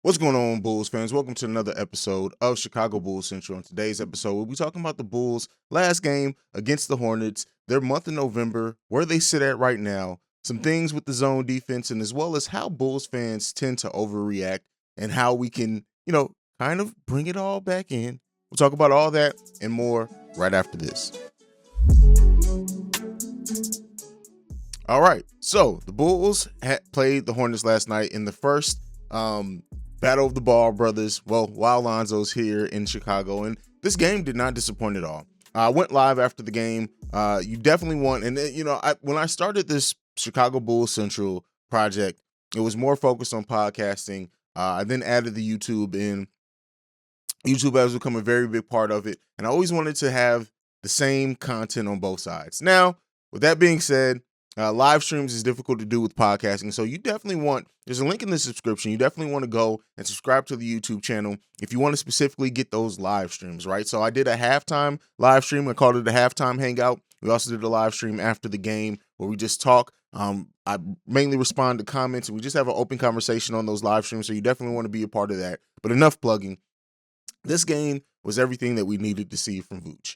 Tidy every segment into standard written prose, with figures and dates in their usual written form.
What's going on, Bulls fans? Welcome to another episode of Chicago Bulls Central. On today's episode, we'll be talking about the Bulls' last game against the Hornets, their month in November, where they sit at right now, some things with the zone defense, and as well as how Bulls fans tend to overreact and how we can, kind of bring it all back in. We'll talk about all that and more right after this. All right, so the Bulls played the Hornets last night in the first battle of the Ball brothers. Well, while Lonzo's here in Chicago, and this game did not disappoint at all. I went live after the game. You definitely want, and when I started this Chicago Bulls Central project, it was more focused on podcasting. I then added the YouTube in. YouTube has become a very big part of it, and I always wanted to have the same content on both sides. Now, with that being said, live streams is difficult to do with podcasting, so you definitely there's a link in the description. You definitely want to go and subscribe to the YouTube channel if you want to specifically get those live streams, right? So I did a halftime live stream. I called it a halftime hangout. We also did a live stream after the game where we just talk. I mainly respond to comments, and we just have an open conversation on those live streams, so you definitely want to be a part of that. But enough plugging. This game was everything that we needed to see from Vooch.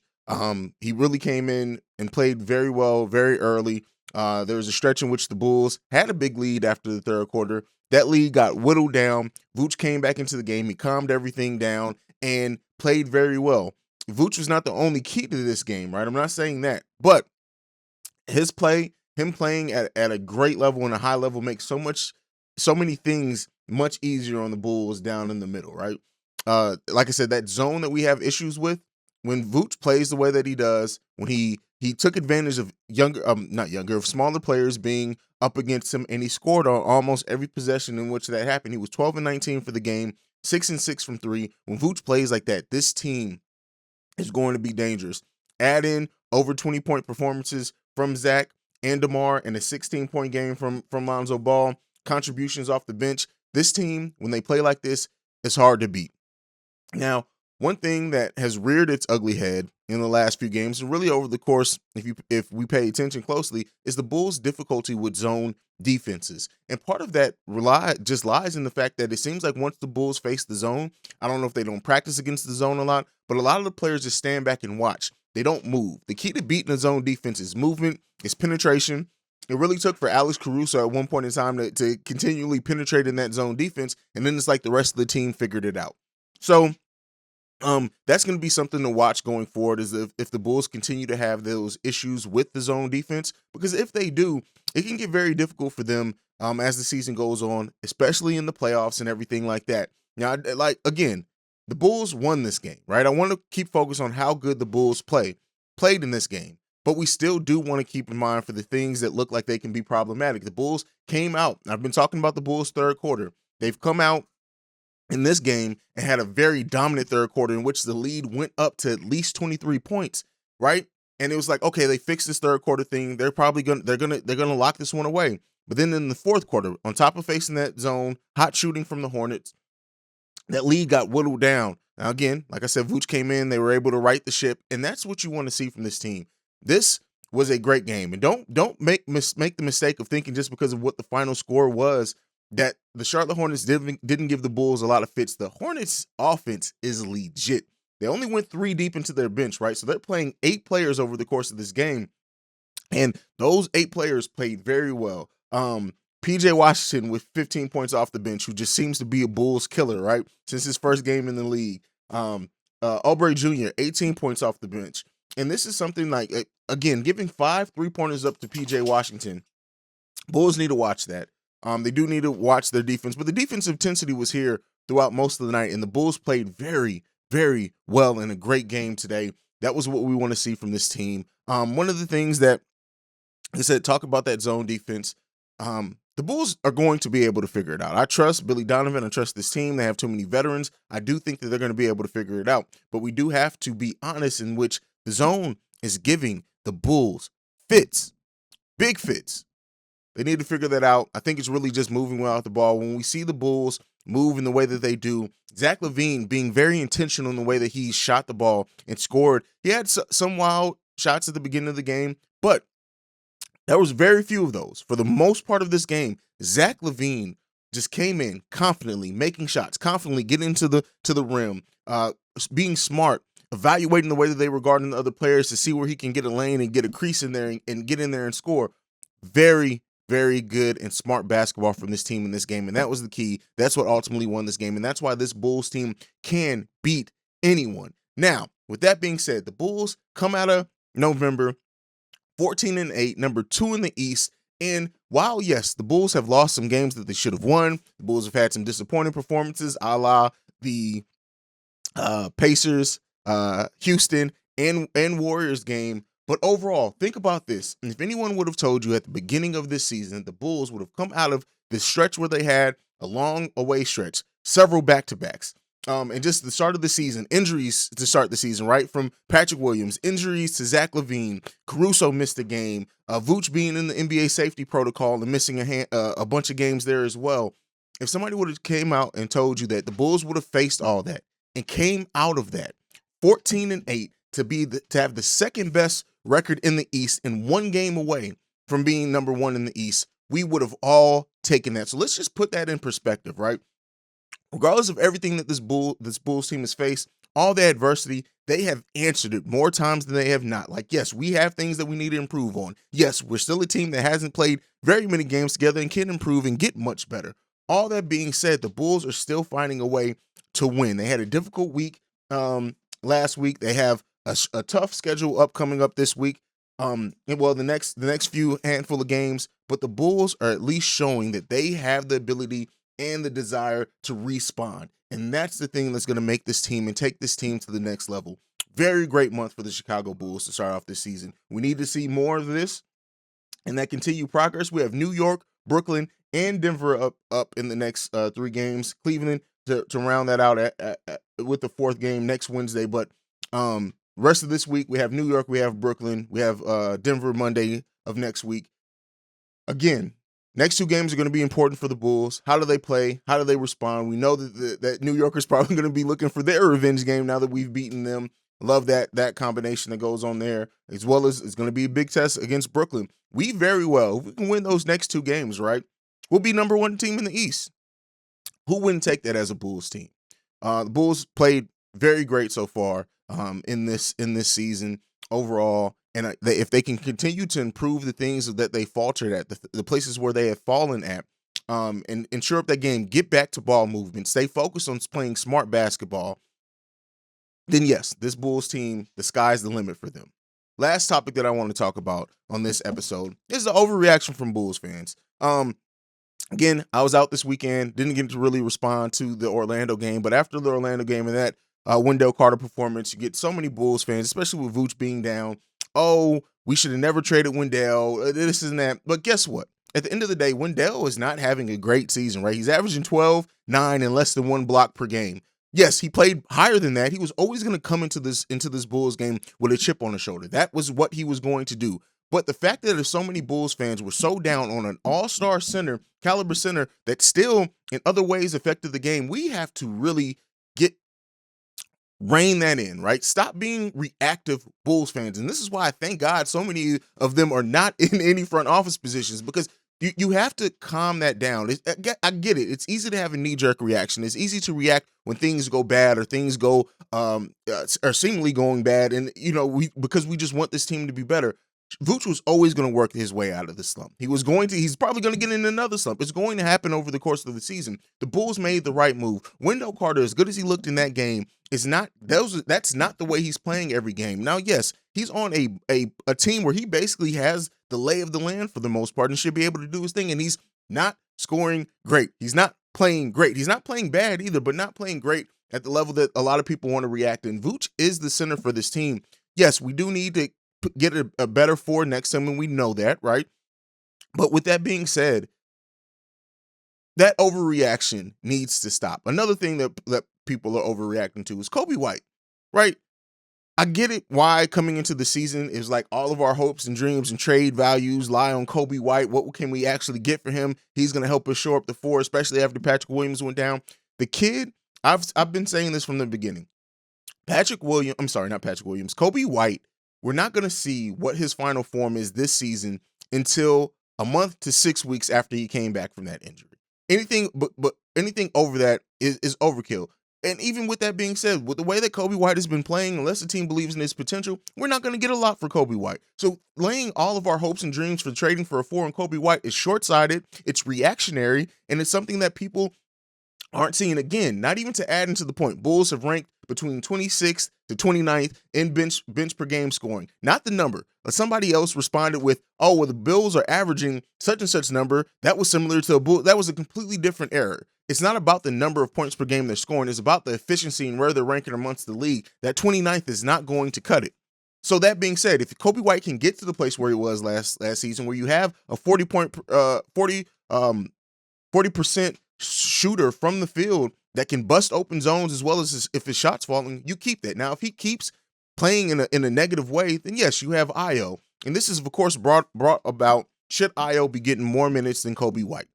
He really came in and played very well, very early. There was a stretch in which the Bulls had a big lead after the third quarter. That lead got whittled down. Vooch came back into the game. He calmed everything down and played very well. Vooch was not the only key to this game, right? I'm not saying that. But his play, him playing at a great level and a high level makes so many things much easier on the Bulls down in the middle, right? Like I said, that zone that we have issues with, when Vooch plays the way that he does, when he took advantage of smaller players being up against him, and he scored on almost every possession in which that happened. He was 12 and 19 for the game, 6 and 6 from three. When Vooch plays like that, this team is going to be dangerous. Add in over 20-point performances from Zach and DeMar and a 16-point game from Lonzo Ball, contributions off the bench. This team, when they play like this, it's hard to beat. Now, one thing that has reared its ugly head in the last few games, and really over the course, if we pay attention closely, is the Bulls' difficulty with zone defenses. And part of that just lies in the fact that it seems like once the Bulls face the zone, I don't know if they don't practice against the zone a lot, but a lot of the players just stand back and watch. They don't move. The key to beating the zone defense is movement, is penetration. It really took for Alex Caruso at one point in time to continually penetrate in that zone defense, and then it's like the rest of the team figured it out. So that's going to be something to watch going forward, is if the Bulls continue to have those issues with the zone defense, because if they do, it can get very difficult for them as the season goes on, especially in the playoffs and everything like that. Now, again, the Bulls won this game, right? I want to keep focused on how good the Bulls played in this game, but we still do want to keep in mind for the things that look like they can be problematic. The Bulls came out. I've been talking about the Bulls' third quarter. They've come out in this game and had a very dominant third quarter in which the lead went up to at least 23 points, right? And it was like, okay, they fixed this third quarter thing. They're gonna lock this one away. But then in the fourth quarter, on top of facing that zone, hot shooting from the Hornets, that lead got whittled down. Now again, like I said, Vooch came in, they were able to right the ship, and that's what you want to see from this team. This was a great game, and don't make the mistake of thinking just because of what the final score was that the Charlotte Hornets didn't give the Bulls a lot of fits. The Hornets offense is legit. They only went 3 deep into their bench, right? So they're playing 8 players over the course of this game, and those 8 players played very well. PJ Washington with 15 points off the bench, who just seems to be a Bulls killer, right? Since his first game in the league. Aubrey Jr., 18 points off the bench. And this is something like, again, giving 5 3-pointers up to PJ Washington. Bulls need to watch that. They do need to watch their defense, but the defensive intensity was here throughout most of the night, and the Bulls played very, very well in a great game today. That was what we want to see from this team. One of the things that I said, talk about that zone defense. The Bulls are going to be able to figure it out. I trust Billy Donovan. I trust this team. They have too many veterans. I do think that they're going to be able to figure it out, but we do have to be honest in which the zone is giving the Bulls fits, big fits. They need to figure that out. I think it's really just moving well out the ball. When we see the Bulls move in the way that they do, Zach LaVine being very intentional in the way that he shot the ball and scored. He had some wild shots at the beginning of the game, but there was very few of those. For the most part of this game, Zach LaVine just came in confidently, making shots, confidently getting into the rim, being smart, evaluating the way that they were guarding the other players to see where he can get a lane and get a crease in there and get in there and score. Very, very good and smart basketball from this team in this game. And that was the key. That's what ultimately won this game. And that's why this Bulls team can beat anyone. Now, with that being said, the Bulls come out of November 14-8, number 2 in the East. And while, yes, the Bulls have lost some games that they should have won, the Bulls have had some disappointing performances, a la the Pacers, Houston, and Warriors game. But overall, think about this. If anyone would have told you at the beginning of this season, the Bulls would have come out of this stretch where they had a long away stretch, several back-to-backs, and just the start of the season, injuries to start the season, right? From Patrick Williams, injuries to Zach LaVine, Caruso missed a game, Vooch being in the NBA safety protocol and missing a bunch of games there as well. If somebody would have came out and told you that the Bulls would have faced all that and came out of that 14-8 to have the second best record in the East and one game away from being number 1 in the East, we would have all taken that. So let's just put that in perspective, right? Regardless of everything that this Bulls team has faced, all the adversity, they have answered it more times than they have not. Like, yes, we have things that we need to improve on. Yes, we're still a team that hasn't played very many games together and can improve and get much better. All that being said, the Bulls are still finding a way to win. They had a difficult week last week. They have a tough schedule coming up this week. Well, the next few handful of games, but the Bulls are at least showing that they have the ability and the desire to respond. And that's the thing that's going to make this team and take this team to the next level. Very great month for the Chicago Bulls to start off this season. We need to see more of this and that continued progress. We have New York, Brooklyn, and Denver up in the next 3 games. Cleveland to round that out with the 4th game next Wednesday. But rest of this week, we have New York, we have Brooklyn, we have Denver Monday of next week. Again, next 2 games are going to be important for the Bulls. How do they play? How do they respond? We know that New Yorkers probably going to be looking for their revenge game now that we've beaten them. Love that combination that goes on there, as well as it's going to be a big test against Brooklyn. We very well, if we can win those next 2 games, right, we'll be number 1 team in the East. Who wouldn't take that as a Bulls team? The Bulls played very great so far in this season overall. And if they can continue to improve the things that they faltered at, the places where they have fallen at, and ensure up that game, get back to ball movement, stay focused on playing smart basketball, then yes, this Bulls team, the sky's the limit for them. Last topic that I want to talk about on this episode is the overreaction from Bulls fans. Again, I was out this weekend, didn't get to really respond to the Orlando game, but after the Orlando game and that Wendell Carter performance, you get so many Bulls fans, especially with Vooch being down. Oh, we should have never traded Wendell, this and that. But guess what? At the end of the day, Wendell is not having a great season, right? He's averaging 12, 9, and less than 1 block per game. Yes, he played higher than that. He was always going to come into this Bulls game with a chip on his shoulder. That was what he was going to do. But the fact that there's so many Bulls fans were so down on an all-star caliber center that still in other ways affected the game, we have to really rein that in, right? Stop being reactive Bulls fans. And this is why I thank God so many of them are not in any front office positions, because you have to calm that down. I get it. It's easy to have a knee-jerk reaction. It's easy to react when things go bad or things go are seemingly going bad. And, because we just want this team to be better. Vooch was always going to work his way out of the slump. He's probably going to get in another slump. It's going to happen over the course of the season. The Bulls made the right move. Wendell Carter, as good as he looked in that game, that's not the way he's playing every game. Now, yes, he's on a team where he basically has the lay of the land for the most part and should be able to do his thing, and he's not scoring great. He's not playing great. He's not playing bad either, but not playing great at the level that a lot of people want to react. And Vooch is the center for this team. Yes, we do need to get a better 4 next time, and we know that, right? But with that being said, that overreaction needs to stop. Another thing that people are overreacting to is Kobe White, right? I get it why coming into the season is like all of our hopes and dreams and trade values lie on Kobe White. What can we actually get for him? He's going to help us shore up the 4, especially after Patrick Williams went down. The kid, I've been saying this from the beginning. Kobe White, we're not going to see what his final form is this season until a month to 6 weeks after he came back from that injury. But anything over that is overkill. And even with that being said, with the way that Kobe White has been playing, unless the team believes in his potential, we're not going to get a lot for Kobe White. So laying all of our hopes and dreams for trading for a 4 on Kobe White is short-sighted, it's reactionary, and it's something that people aren't seeing. Again, not even to add into the point, Bulls have ranked between 26th to 29th in bench per game scoring. Not the number. But somebody else responded with, "Oh, well, the Bills are averaging such and such number. That was similar to a Bull." That was a completely different error. It's not about the number of points per game they're scoring. It's about the efficiency and where they're ranking amongst the league. That 29th is not going to cut it. So that being said, if Kobe White can get to the place where he was last season, where you have a 40% shooter from the field that can bust open zones as well as if his shot's falling, you keep that. Now, if he keeps playing in a negative way, then yes, you have Io. And this is, of course, brought about, should Io be getting more minutes than Kobe White?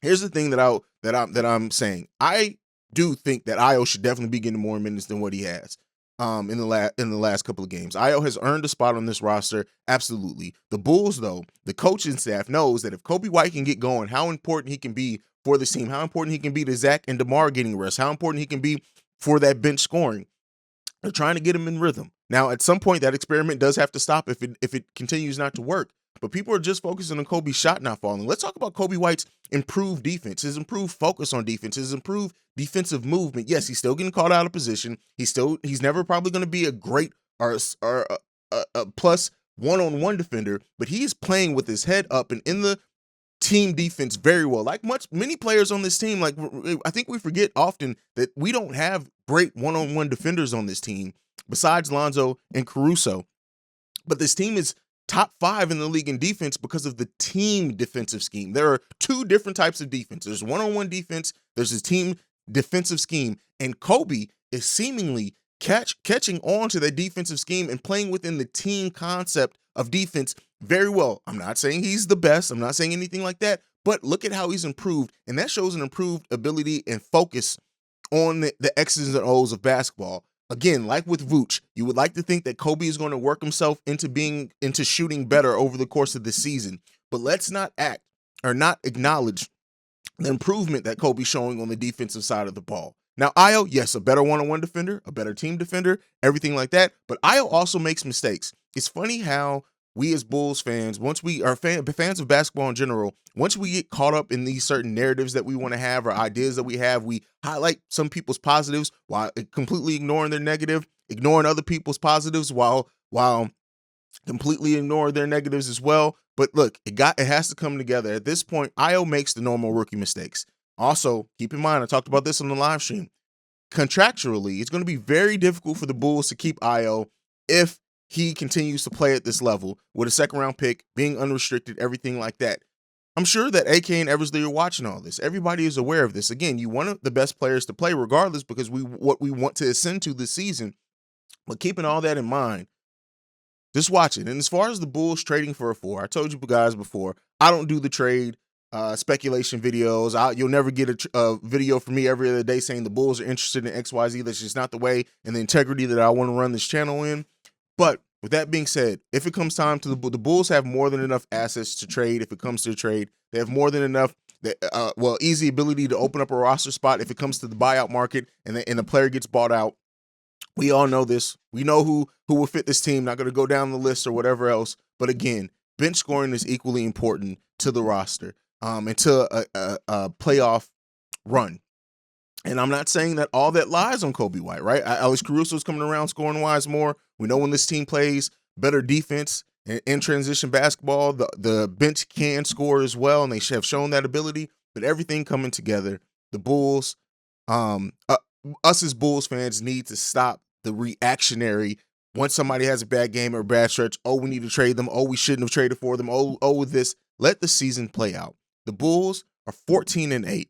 Here's the thing that I'm saying. I do think that Io should definitely be getting more minutes than what he has in the last couple of games. Io has earned a spot on this roster, absolutely. The Bulls, though, the coaching staff knows that if Kobe White can get going, how important he can be for this team, how important he can be to Zach and DeMar getting rest, how important he can be for that bench scoring. They're trying to get him in rhythm. Now, at some point, that experiment does have to stop if it continues not to work. But people are just focusing on Kobe's shot not falling. Let's talk about Kobe White's improved defense, his improved focus on defense, his improved defensive movement. Yes, he's still getting called out of position. He's never probably going to be a great or a plus one-on-one defender, but he is playing with his head up and in the team defense very well. Like many players on this team, like I think we forget often that we don't have great one-on-one defenders on this team besides Lonzo and Caruso. But this team is top 5 in the league in defense because of the team defensive scheme. There are 2 different types of defense. There's one-on-one defense, there's a team defensive scheme, and Kobe is seemingly catching on to that defensive scheme and playing within the team concept of defense very well. I'm not saying he's the best. I'm not saying anything like that, but look at how he's improved, and that shows an improved ability and focus on the X's and O's of basketball. Again, like with Vooch, you would like to think that Kobe is going to work himself into shooting better over the course of the season, but let's not acknowledge the improvement that Kobe's showing on the defensive side of the ball. Now, Io, yes, a better one-on-one defender, a better team defender, everything like that, but Io also makes mistakes. It's funny how we as Bulls fans, once we are fans of basketball in general, once we get caught up in these certain narratives that we want to have or ideas that we have, we highlight some people's positives while completely ignoring their negative, ignoring other people's positives while completely ignoring their negatives as well. But look, it has to come together. At this point, Io makes the normal rookie mistakes. Also, keep in mind, I talked about this on the live stream. Contractually, it's going to be very difficult for the Bulls to keep Io if he continues to play at this level with a second-round pick, being unrestricted, everything like that. I'm sure that AK and Eversley are watching all this. Everybody is aware of this. Again, you want the best players to play regardless because what we want to ascend to this season. But keeping all that in mind, just watch it. And as far as the Bulls trading for a 4, I told you guys before, I don't do the trade speculation videos. You'll never get a video from me every other day saying the Bulls are interested in XYZ. That's just not the way and the integrity that I want to run this channel in. But with that being said, if it comes time to the Bulls have more than enough assets to trade. If it comes to a trade, they have more than enough, easy ability to open up a roster spot if it comes to the buyout market and the player gets bought out. We all know this. We know who will fit this team. Not going to go down the list or whatever else. But again, bench scoring is equally important to the roster and to a playoff run. And I'm not saying that all that lies on Kobe White, right? Alex Caruso's coming around scoring-wise more. We know when this team plays better defense and in transition basketball, the bench can score as well, and they have shown that ability. But everything coming together, the Bulls, us as Bulls fans need to stop the reactionary. Once somebody has a bad game or a bad stretch, oh, we need to trade them. Oh, we shouldn't have traded for them. Oh, this. Let the season play out. The Bulls are 14-8,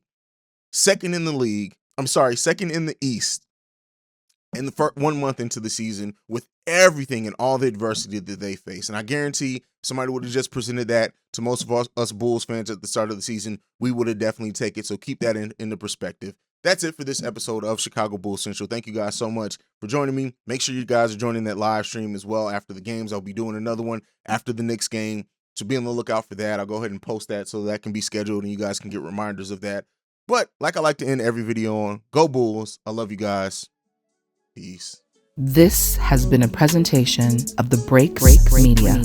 second in the league. Second in the East in the first 1 month into the season with everything and all the adversity that they face. And I guarantee somebody would have just presented that to most of us Bulls fans at the start of the season, we would have definitely taken it. So keep that in the perspective. That's it for this episode of Chicago Bulls Central. Thank you guys so much for joining me. Make sure you guys are joining that live stream as well after the games. I'll be doing another one after the Knicks game. So be on the lookout for that. I'll go ahead and post that so that can be scheduled and you guys can get reminders of that. But like I like to end every video on, go Bulls. I love you guys. Peace. This has been a presentation of the Breaks Media.